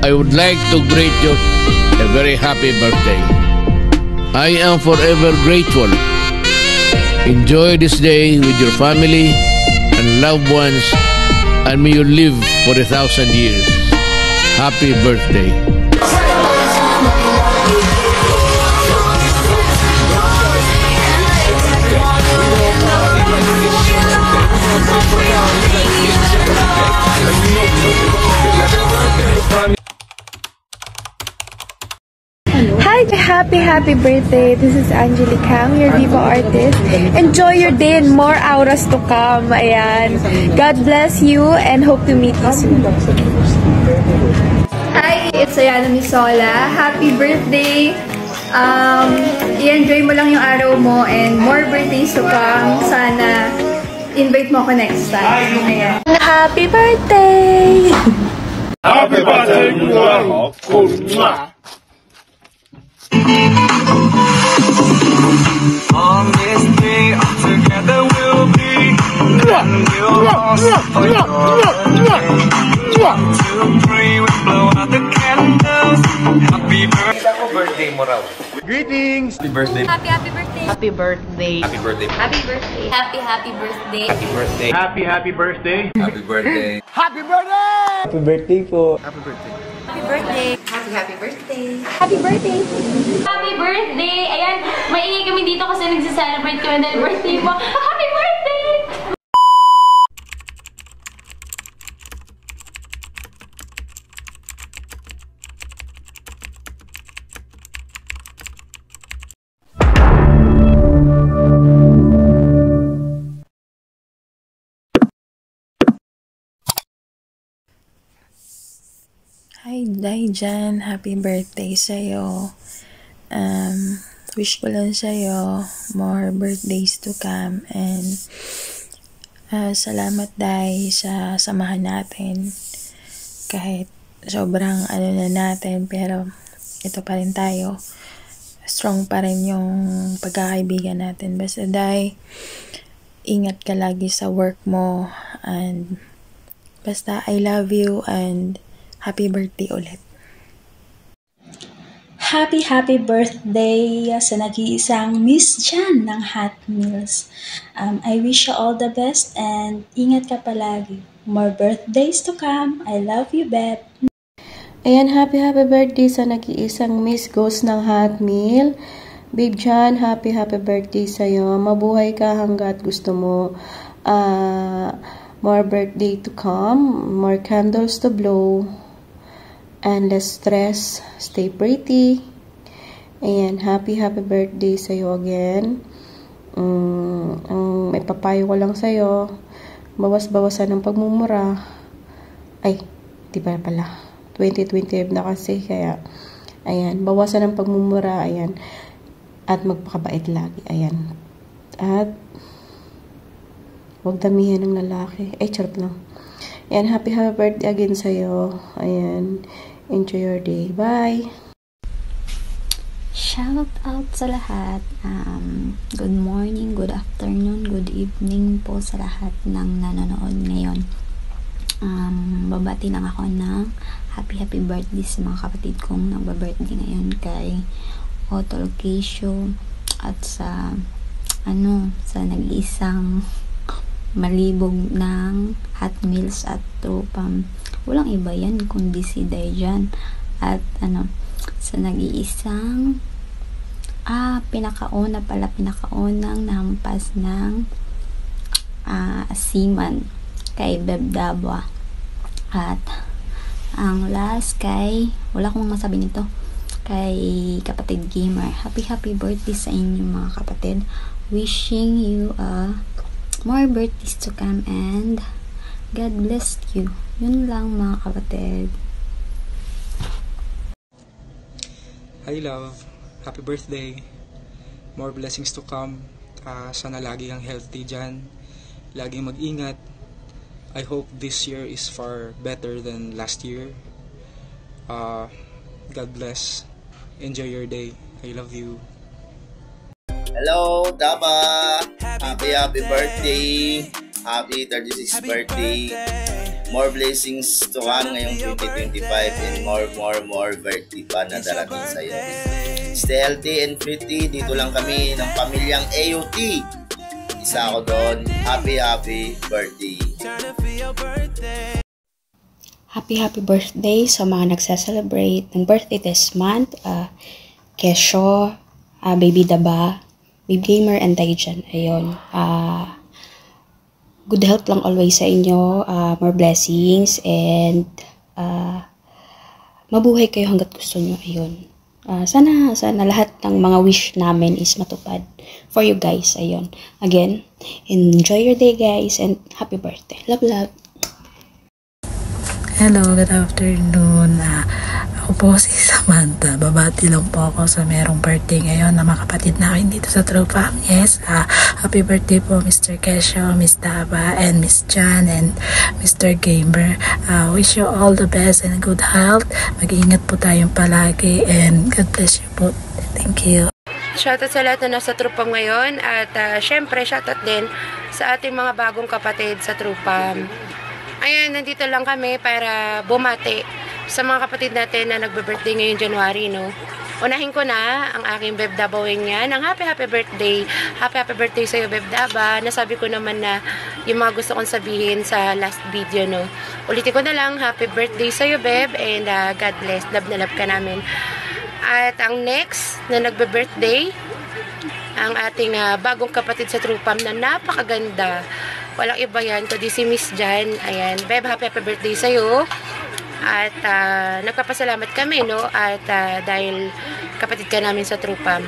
I would like to greet you a very happy birthday. I am forever grateful. Enjoy this day with your family and loved ones, and may you live for 1,000 years. Happy birthday. Hi, happy birthday. This is Angelica Cam, your Viva artist. Enjoy your day and more auras to come. Ayan. God bless you and hope to meet you soon. Hi, it's Ayana Misola. Happy birthday. I-enjoy mo lang yung araw mo and more birthdays to come. Sana invite mo ako next time. Ayan. Happy birthday! Happy birthday, on this day, together we'll be, and we'll all celebrate your 1, 2, 3, we blow out the candles. Happy birthday mo raw. Greetings! Happy birthday. Happy birthday. Happy birthday. Happy birthday. Happy birthday. Happy birthday. Happy birthday. Happy birthday. Happy birthday. Happy birthday! Happy birthday po. Happy birthday. Happy birthday. Happy birthday. Happy birthday. Happy birthday. Ayan, maingay kami dito kasi nagsa-celebrate kami dahil birthday mo. Happy birthday! Hi, Daijan. Happy birthday sa'yo. Wish ko lang sa'yo more birthdays to come. And salamat, Dai, sa samahan natin. Kahit sobrang ano na natin, pero ito pa rin tayo. Strong pa rin yung pagkakaibigan natin. Basta, Dai, ingat ka lagi sa work mo. And basta, I love you and happy birthday ulit. Happy birthday sa nag-iisang Miss Jan ng Hot Meals. I wish you all the best and ingat ka palagi. More birthdays to come. I love you, Beth. Ayan, happy birthday sa nag-iisang Miss Ghost ng Hot Meal. Babe Jan, happy birthday sa'yo. Mabuhay ka hanggat gusto mo. More birthday to come. More candles to blow. And less stress. Stay pretty. Ayan, happy birthday sa'yo again. May papayo ko lang sa'yo. Bawas-bawasan ng pagmumura. Ay, di ba pala? 2025 na kasi, kaya ayan, bawasan ng pagmumura. Ayan. At magpakabait lagi. Ayan. At huwag damihan ng lalaki. Charot lang. Ayan, happy birthday again sa'yo. Ayan. Enjoy your day. Bye! Shout out sa lahat. Good morning, good afternoon, good evening po sa lahat ng nanonood ngayon. Babati lang ako ng happy birthday sa mga kapatid kong nagba-birthday ngayon kay Otto Location at sa nag-iisang malibog ng Hot Meals at tropang walang iba yan kundi si Daijan at sa nag-iisang pinakaunang nampas ng seaman kay Beb Dabwa at ang last kay wala akong masabi nito kay kapatid gamer. Happy birthday sa inyo mga kapatid, wishing you more birthdays to come and God bless you. Yun lang mga kapatid. Hi love, happy birthday. More blessings to come. Sana lagi kang healthy dyan. Laging mag-ingat. I hope this year is far better than last year. God bless. Enjoy your day. I love you. Hello, Daba. Happy birthday. Happy 36th birthday. more blessings to come ngayong 2025 and more birthday pa na darating sa'yo. Stay healthy and pretty. Dito lang kami ng pamilyang AOT. Isa ako doon. Happy birthday. Happy birthday sa mga nagsa-celebrate ng birthday this month. Kesho, Baby Daba, Baby Gamer, and Taijan. Ayun. Good health lang always sa inyo. More blessings. And mabuhay kayo hanggat gusto nyo. Ayun. Sana lahat ng mga wish namin is matupad for you guys. Ayun. Again, enjoy your day guys and happy birthday. Love, love. Hello, good afternoon. Ako po si Samantha. Babati lang po ako sa merong birthday ngayon na mga kapatid namin dito sa Tropa. Yes, happy birthday po Mr. Kesho, Miss Daba, and Miss Jan, and Mr. Gamer. Wish you all the best and good health. Mag-iingat po tayong palagi and God bless you po. Thank you. Shoutout sa lahat na nasa Tropa ngayon at syempre shoutout din sa ating mga bagong kapatid sa Tropa. Ayan, nandito lang kami para bumati sa mga kapatid natin na nagbe-birthday ngayong January, no? Unahin ko na ang aking Beb Dabawin niya ng happy birthday. Happy birthday sa'yo, Beb Daba. Nasabi ko naman na yung mga gusto kong sabihin sa last video, no? Ulitin ko na lang, happy birthday sa'yo, Beb, and God bless. Love na love ka namin. At ang next na nagbe-birthday, ang ating bagong kapatid sa Trupam na napakaganda. Walang iba yan, kundi si Miss Jan. Ayan, Beb, happy birthday sa'yo. At nagpapasalamat kami, no? At dahil kapatid ka namin sa Trupam.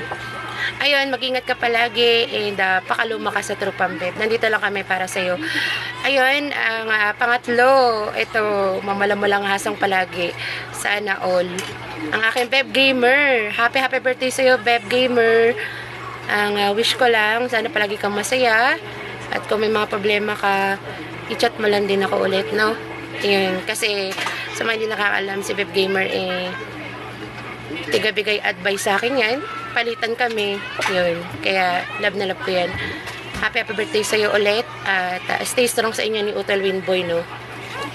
Ayun, mag-ingat ka palagi and pakaluma ka sa Trupam, Beb. Nandito lang kami para sa'yo. Ayun, ang pangatlo, ito, mamalamulang hasang palagi. Sana all. Ang aking Beb Gamer. Happy birthday sa'yo, Beb Gamer. Ang wish ko lang, sana palagi kang masaya. At kung may mga problema ka, i-chat mo lang din ako ulit, no? Yun, kasi sa mga hindi nakakalam, si Beb Gamer tigabigay advice sa akin yan. Palitan kami. Yun, kaya love na love ko yan. Happy birthday sa'yo ulit. At stay strong sa inyo ni Utal Winboy, no?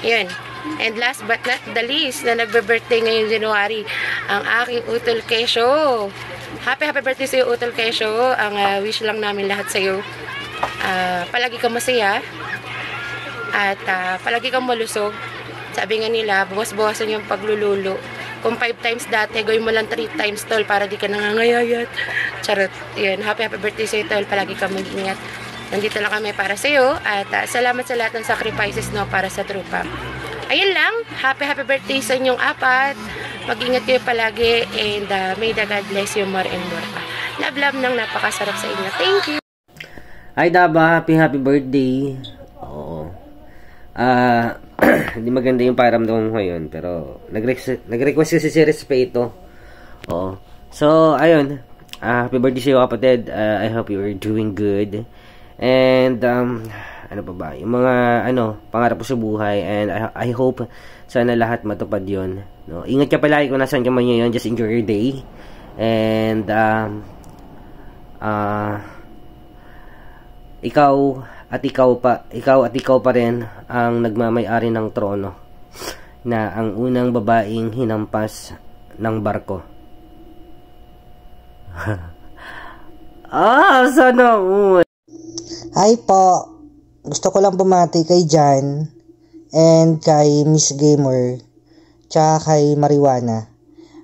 Yun. And last but not the least, na nagbe-birthday ngayong January, ang aking Utal Kesho. Happy birthday sa'yo, Utal Kesho. Ang wish lang namin lahat sa'yo. Palagi kang masaya at palagi kang malusog. Sabi nga nila, bawas-bawasan yung paglululo. Kung 5 times dati, gawin mo lang 3 times, tol, para di ka nangangayayat. Charot. Yun, happy birthday sa'yo, tol. Palagi kang mag-ingat. Nandito lang kami para sa'yo at salamat sa lahat ng sacrifices, no, para sa Tropa. Ayun lang, happy birthday sa inyong apat. Mag-ingat kayo palagi and may the God bless you more and more pa. Love nang napakasarap sa inyo. Thank you. Hi Daba, happy birthday. Oo. Hindi maganda yung pakiramdam mo ngayon, pero nag-request kasi si Respeto. Oo. So, ayun. Happy birthday sa'yo, kapatid. I hope you are doing good. And ano pa ba? Yung mga pangarap mo sa buhay, and I hope sana lahat matupad 'yon, no? Ingat ka palagi kung nasaan ka man ngayon. Just enjoy your day. And ikaw at ikaw pa rin ang nagmamay-ari ng trono na ang unang babaeng hinampas ng barko. Sana Hi po. Gusto ko lang bumati kay Jan and kay Miss Gamer tsaka kay Marijuana.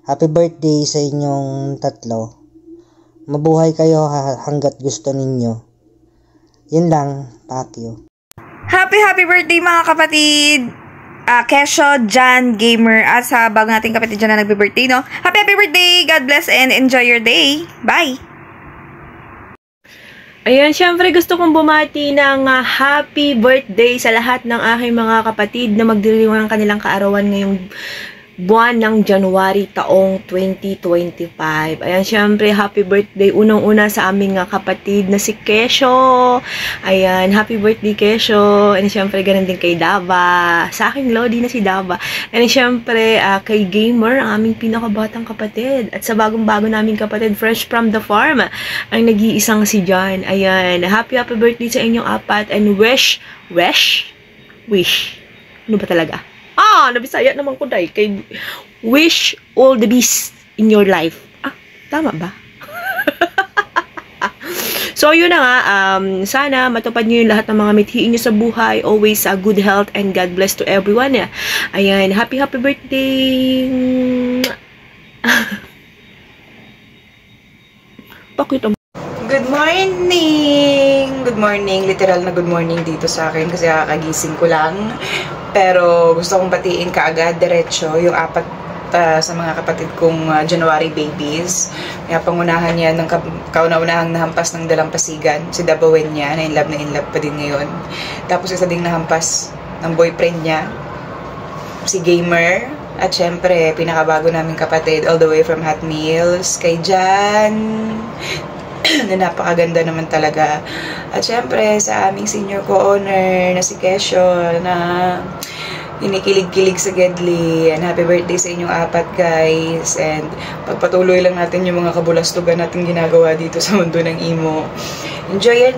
Happy birthday sa inyong tatlo. Mabuhay kayo hanggat gusto ninyo. Yun lang, thank you. Happy birthday mga kapatid! Kesho, Jan, Gamer, at sa bago nating kapatid dyan na nagbe-birthday, no? Happy birthday! God bless and enjoy your day! Bye! Ayan, syempre gusto kong bumati ng happy birthday sa lahat ng aking mga kapatid na magdiriwang ng kanilang kaarawan ngayong buwan ng January taong 2025. Ayan, syempre, happy birthday unang-una sa aming kapatid na si Kesho. Ayan, happy birthday Kesho. And syempre, ganun din kay Daba. Sa aking Lodi na si Daba. And syempre, kay Gamer, ang aming pinakabatang kapatid. At sa bagong-bago naming kapatid, fresh from the farm, ang nag-iisang si John. Ayan, happy birthday sa inyong apat. And wish Ano ba talaga? Nabisaya naman ko dahil. Kay wish all the best in your life. Tama ba? So, yun na nga. Sana matupad nyo yung lahat ng mga mithiin nyo sa buhay. Always good health and God bless to everyone. Ayan. Happy birthday! Good morning! Good morning. Literal na good morning dito sa akin kasi kakagising ko lang. Pero gusto kong batiin kaagad, diretso, yung 4 sa mga kapatid kong January babies. Kaya pangunahan niya ng kauna-unahang nahampas ng dalampasigan, si Dabawen niya, na in love pa din ngayon. Tapos isa ding nahampas ng boyfriend niya, si Gamer. At syempre, pinakabago naming kapatid all the way from Hot Meals, kay Jan, na napakaganda naman talaga. At syempre, sa aming senior co-owner na si Kesho, na inikilig-kilig sa Gedli. And happy birthday sa inyong 4, guys. And pagpatuloy lang natin yung mga kabulastugan natin ginagawa dito sa mundo ng emo. Enjoy your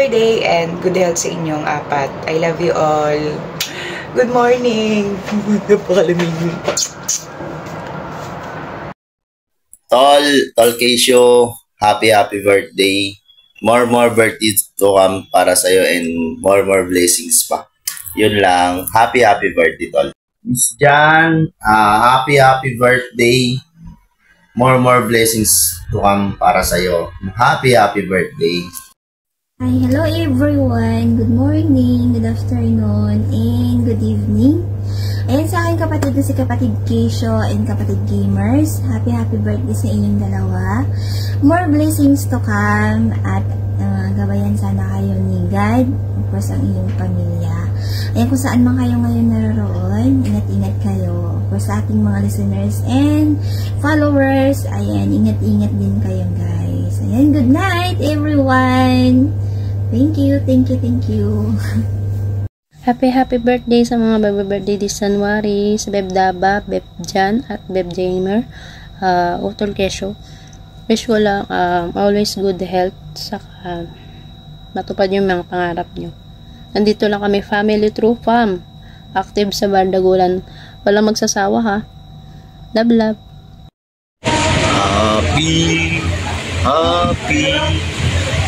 day and good health sa inyong 4. I love you all. Good morning. Napakalamig. Tol Keisho, happy birthday. More birthdays to come para sa'yo and more blessings pa. Yun lang. Happy birthday, Tol. Miss Jan, happy birthday. More blessings to come para sa'yo. Happy birthday. Hi, hello everyone. Good morning, good afternoon, and good evening. Ayan sa aking kapatid na si Kapatid Keisho and Kapatid Gamers. Happy birthday sa inyong dalawa. More blessings to come at gabayan sana kayo ni God, of course ang iyong pamilya. Ayan, kung saan man kayo ngayon naroon, ingat-ingat kayo. Of course sa ating mga listeners and followers, ayan, ingat-ingat din kayo guys. Ayan, good night everyone. Thank you. Happy birthday sa mga birthday this January, sa Beb Daba, Beb Jan, at Beb Gamer, Utol Kesho. Wish ko lang always good health, saka matupad yung mga pangarap nyo. Nandito lang kami, family true fam. Active sa Bardagulan. Walang magsasawa ha. Love.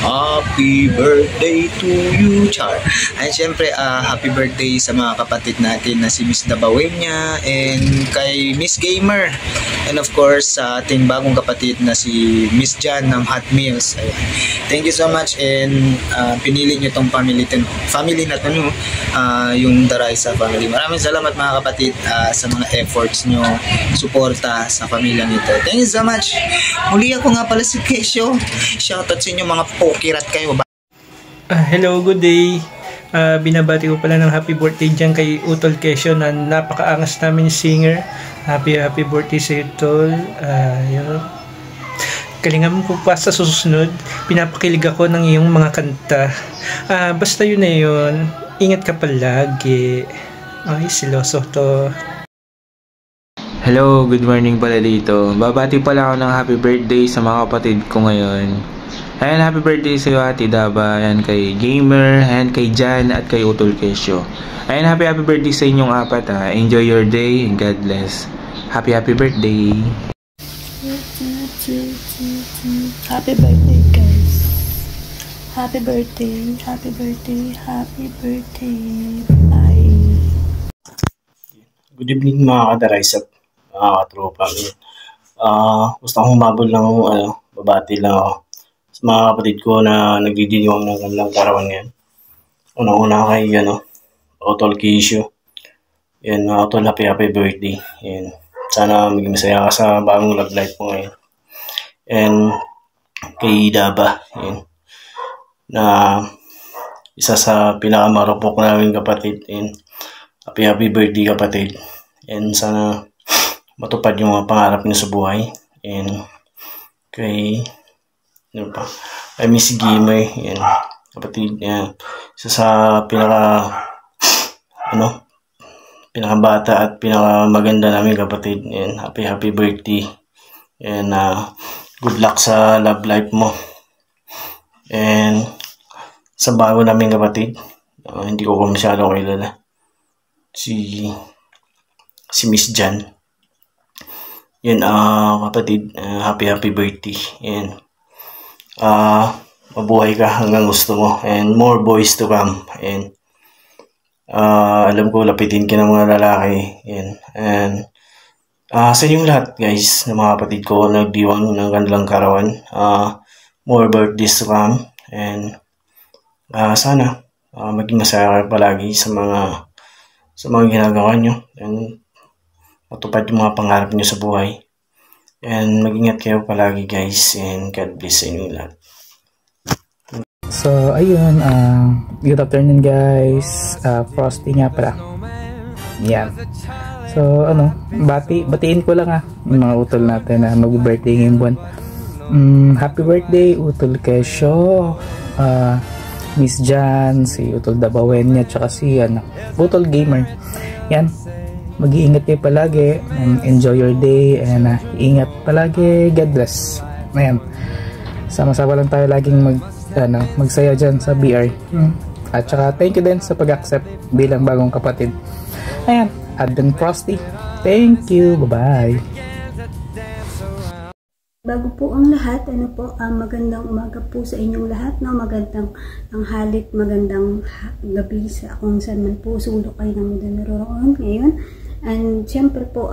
Happy birthday to you, Char. And syempre, happy birthday sa mga kapatid natin na si Miss Dabawenya and kay Miss Gamer. And of course, sa ating bagong kapatid na si Miss Jan ng Hot Meals. Ayan. Thank you so much and pinili nyo tong family na to, yung Daraisa family. Maraming salamat mga kapatid sa mga efforts nyo, suporta sa pamilyang ito. Thank you so much. Muli ako nga pala si Kesho. Shoutout sa inyo mga pokirat kayo. Hello, good day. Binabati ko pala ng happy birthday dyan kay Utol Kesho na napakaangas namin singer. Happy birthday sa Utol. Yun. Kalingan mo pa sa susunod. Pinapakilig ako ng iyong mga kanta. Basta yun na yun. Ingat ka palagi. Ay, siloso to. Hello, good morning pala dito. Babati pala ako ng happy birthday sa mga kapatid ko ngayon. Ayan, happy birthday sa iyo, Ate Daba. Ayan, kay Gamer, ayan, kay Jan, at kay Utol Kesho. Ayan, happy birthday sa inyong 4 ha. Enjoy your day and God bless. Happy birthday. Happy birthday, guys. Happy birthday. Bye. Good evening mga ka-Daraisa, mga katropa. Gusto kong humabol ng babati lang ako sa mga kapatid ko na nagdidiniwang ng kanilang karawan ngayon. Unang-una kay Utol Kesho. Yan, Utol, happy birthday. Yan. Sana maging masaya ka sa bagong love life mo ngayon. And kay Daba, yan, na isa sa pinakamarupok naming kapatid. And happy birthday kapatid. And sana matupad yung mga pangarap niyo sa buhay. And kay kay Miss Gamer, yan, kapatid niya, isa sa pinakabata at pinakamaganda namin kapatid. And happy birthday. And good luck sa love life mo. And sa bago namin kapatid, hindi ko masyado kilala. si Miss Jan. Yan, kapatid, happy birthday. Yan. Mabuhay ka hanggang gusto mo. And more boys to come. And alam ko, lapitin ka ng mga lalaki. Yan. And sa inyong lahat, guys, na mga kapatid ko, nagdiwang ng kanilang karawan. More birthdays to come. And sana maging masaya kayo palagi sa mga ginagawa nyo. And matupad yung mga pangarap nyo sa buhay. And mag-ingat kayo palagi, guys. And God bless sa inyong lahat. So, ayun. Good afternoon, guys. Frosty nga pala. Yan. So, batiin ko lang yung mga utol natin na mag-birthday ngayong buwan. Happy birthday, Utol Kesho, Miss Jan, si Utol Dabawenya, tsaka si Utol Gamer. Yan. Mag-iingat kayo palagi and enjoy your day and ingat palagi. God bless. Ayan. Sama-sama lang tayo laging magsaya dyan sa BR. At saka thank you din sa pag-accept bilang bagong kapatid. Ayan. Advent Frosty. Thank you. Bye-bye. Bago po ang lahat, magandang umaga po sa inyong lahat, no? Magandang halit, magandang gabi sa kung saan man po sulok kayo ng naroon ngayon. And syempre po,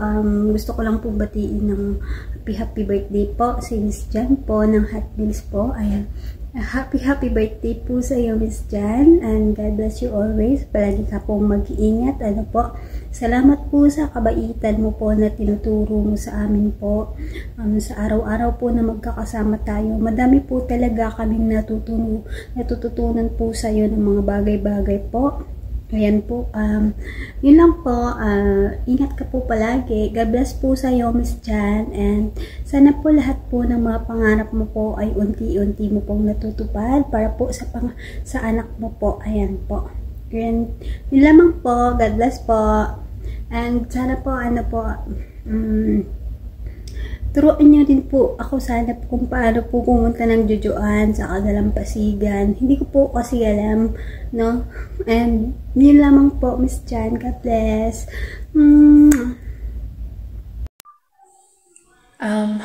gusto ko lang po batiin ng happy birthday po si Miss Jan po ng Hot Wheels po. Ayan. Happy birthday po sa iyo, Miss Jan, and God bless you always. Palagi ka pong mag-iingat. Salamat po sa kabaitan mo po na tinuturo mo sa amin po. Sa araw-araw po na magkakasama tayo. Madami po talaga kaming natututunan po sa iyo ng mga bagay-bagay po. Ayan po, yun lang po, ingat ka po palagi. God bless po sa iyo, Miss Jan, and sana po lahat po ng mga pangarap mo po ay unti-unti mo pong natutupad para po sa anak mo po. Ayan po. And yun lamang po, God bless po. And sana po, turuan niyo din po ako sana po kung paano po pumunta ng Jujuan sa Dalampasigan. Hindi ko po kasi alam, no? And yun lamang po, Miss Jan. God bless.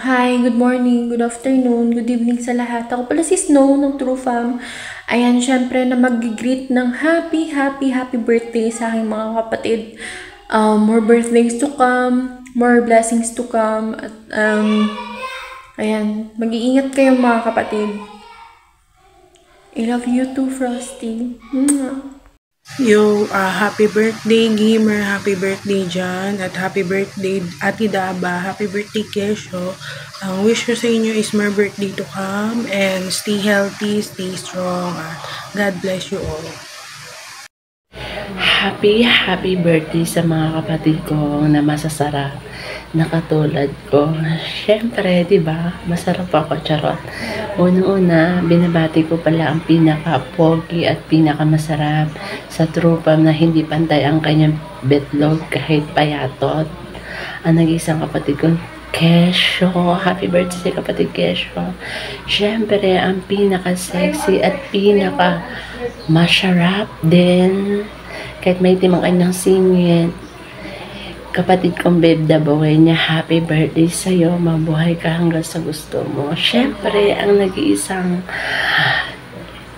Hi, good morning, good afternoon, good evening sa lahat. Ako pala si Snow ng True Fam. Ayan, syempre na mag-greet ng happy birthday sa aking mga kapatid. More birthdays to come. More blessings to come. At, ayan, mag-iingat kayo mga kapatid. I love you too, Frosty. Yo, happy birthday, Gamer. Happy birthday, Jan. At happy birthday, Ate Daba. Happy birthday, Kesho. Ang wish ko sa inyo is more birthday to come. And stay healthy, stay strong. God bless you all. Happy birthday sa mga kapatid ko na masasarap na katulad ko. Syempre, di ba? Masarap ako, charot. Unang-una, binabati ko pala ang pinaka-pogi at pinaka-masarap sa trupa na hindi pantay ang kanyang betlog kahit payatot. Ang nag-isang kapatid ko, Kesho. Happy birthday sa kapatid Kesho. Syempre, ang pinaka-sexy at pinaka-masarap din. Kahit may timang kanyang singit. Kapatid kong Babe Dabawenya, happy birthday sa'yo. Mabuhay ka hanggang sa gusto mo. Syempre, ang nag-iisang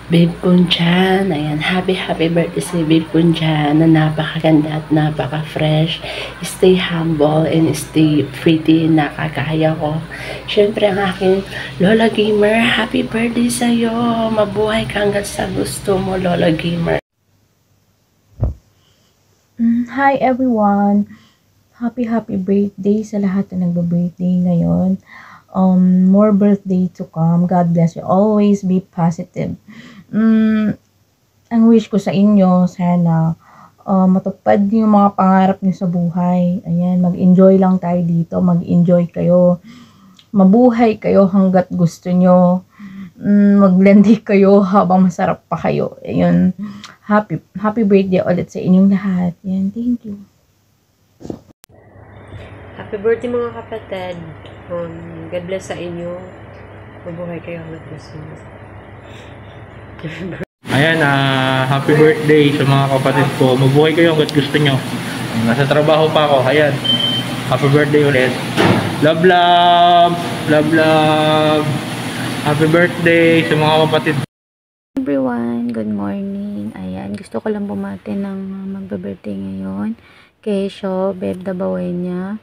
Babe kong Jan. Ayan, happy birthday sa Babe kong Jan na napakaganda at napaka-fresh. Stay humble and stay pretty. Nakakaya ko. Syempre, ang aking Lola Gamer, happy birthday sa'yo. Mabuhay ka hanggang sa gusto mo, Lola Gamer. Hi everyone! Happy birthday sa lahat na nagba-birthday ngayon. More birthday to come. God bless you. Always be positive. Ang wish ko sa inyo, sana matupad yung mga pangarap niyo sa buhay. Ayan, mag-enjoy lang tayo dito. Mag-enjoy kayo. Mabuhay kayo hanggat gusto nyo. Maglandi kayo habang masarap pa kayo. Ayun. Happy birthday ulit sa inyong lahat. Yan, thank you. Happy birthday mga kapatid. God bless sa inyo. Mabuhay kayo hanggang gusto nyo. Ayan, happy birthday sa mga kapatid ko. Mabuhay kayo hanggat gusto nyo. Nasa trabaho pa ako. Ayan, happy birthday ulit. Love, love! Love, love! Happy birthday sa mga kapatid. Everyone, good morning. Ayan, gusto ko lang bumati ng magbe-birthday ngayon. Kesho, Beb Dabawenya,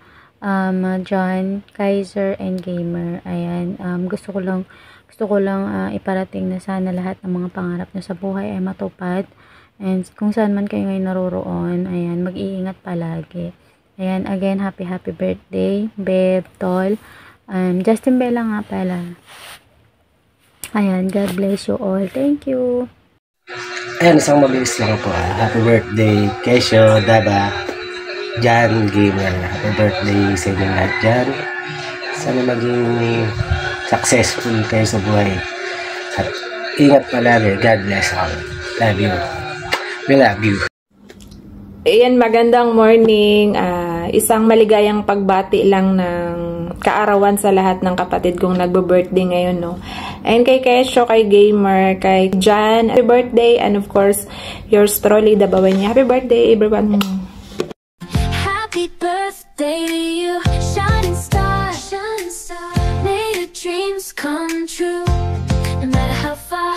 John, Kaiser, and Gamer. Ayan, gusto ko lang iparating na sana lahat ng mga pangarap nyo sa buhay ay matupad. And kung saan man kayo ngayon naroroon, ayan, mag-iingat palagi. Ayan, again, happy birthday, Beb, Tol. Justin Bella nga pala. Ayan, God bless you all. Thank you. Ayan, isang mabilis lang po. Happy birthday, Kesho, Daba, Jan, Gamer. Happy birthday sa inyo lahat dyan. Sana maging successful kayo sa buhay. At ingat palagi. God bless all. Love you. We love you. Ayan, magandang morning. Isang maligayang pagbati lang ng kaarawan sa lahat ng kapatid kong nagbo-birthday ngayon, no? And kay Kesho, kay Gamer, kay Jan, happy birthday, and of course, yours truly, Dabawenya. Happy birthday, everyone. Happy birthday to you, shining star, may your dreams come true, no matter how far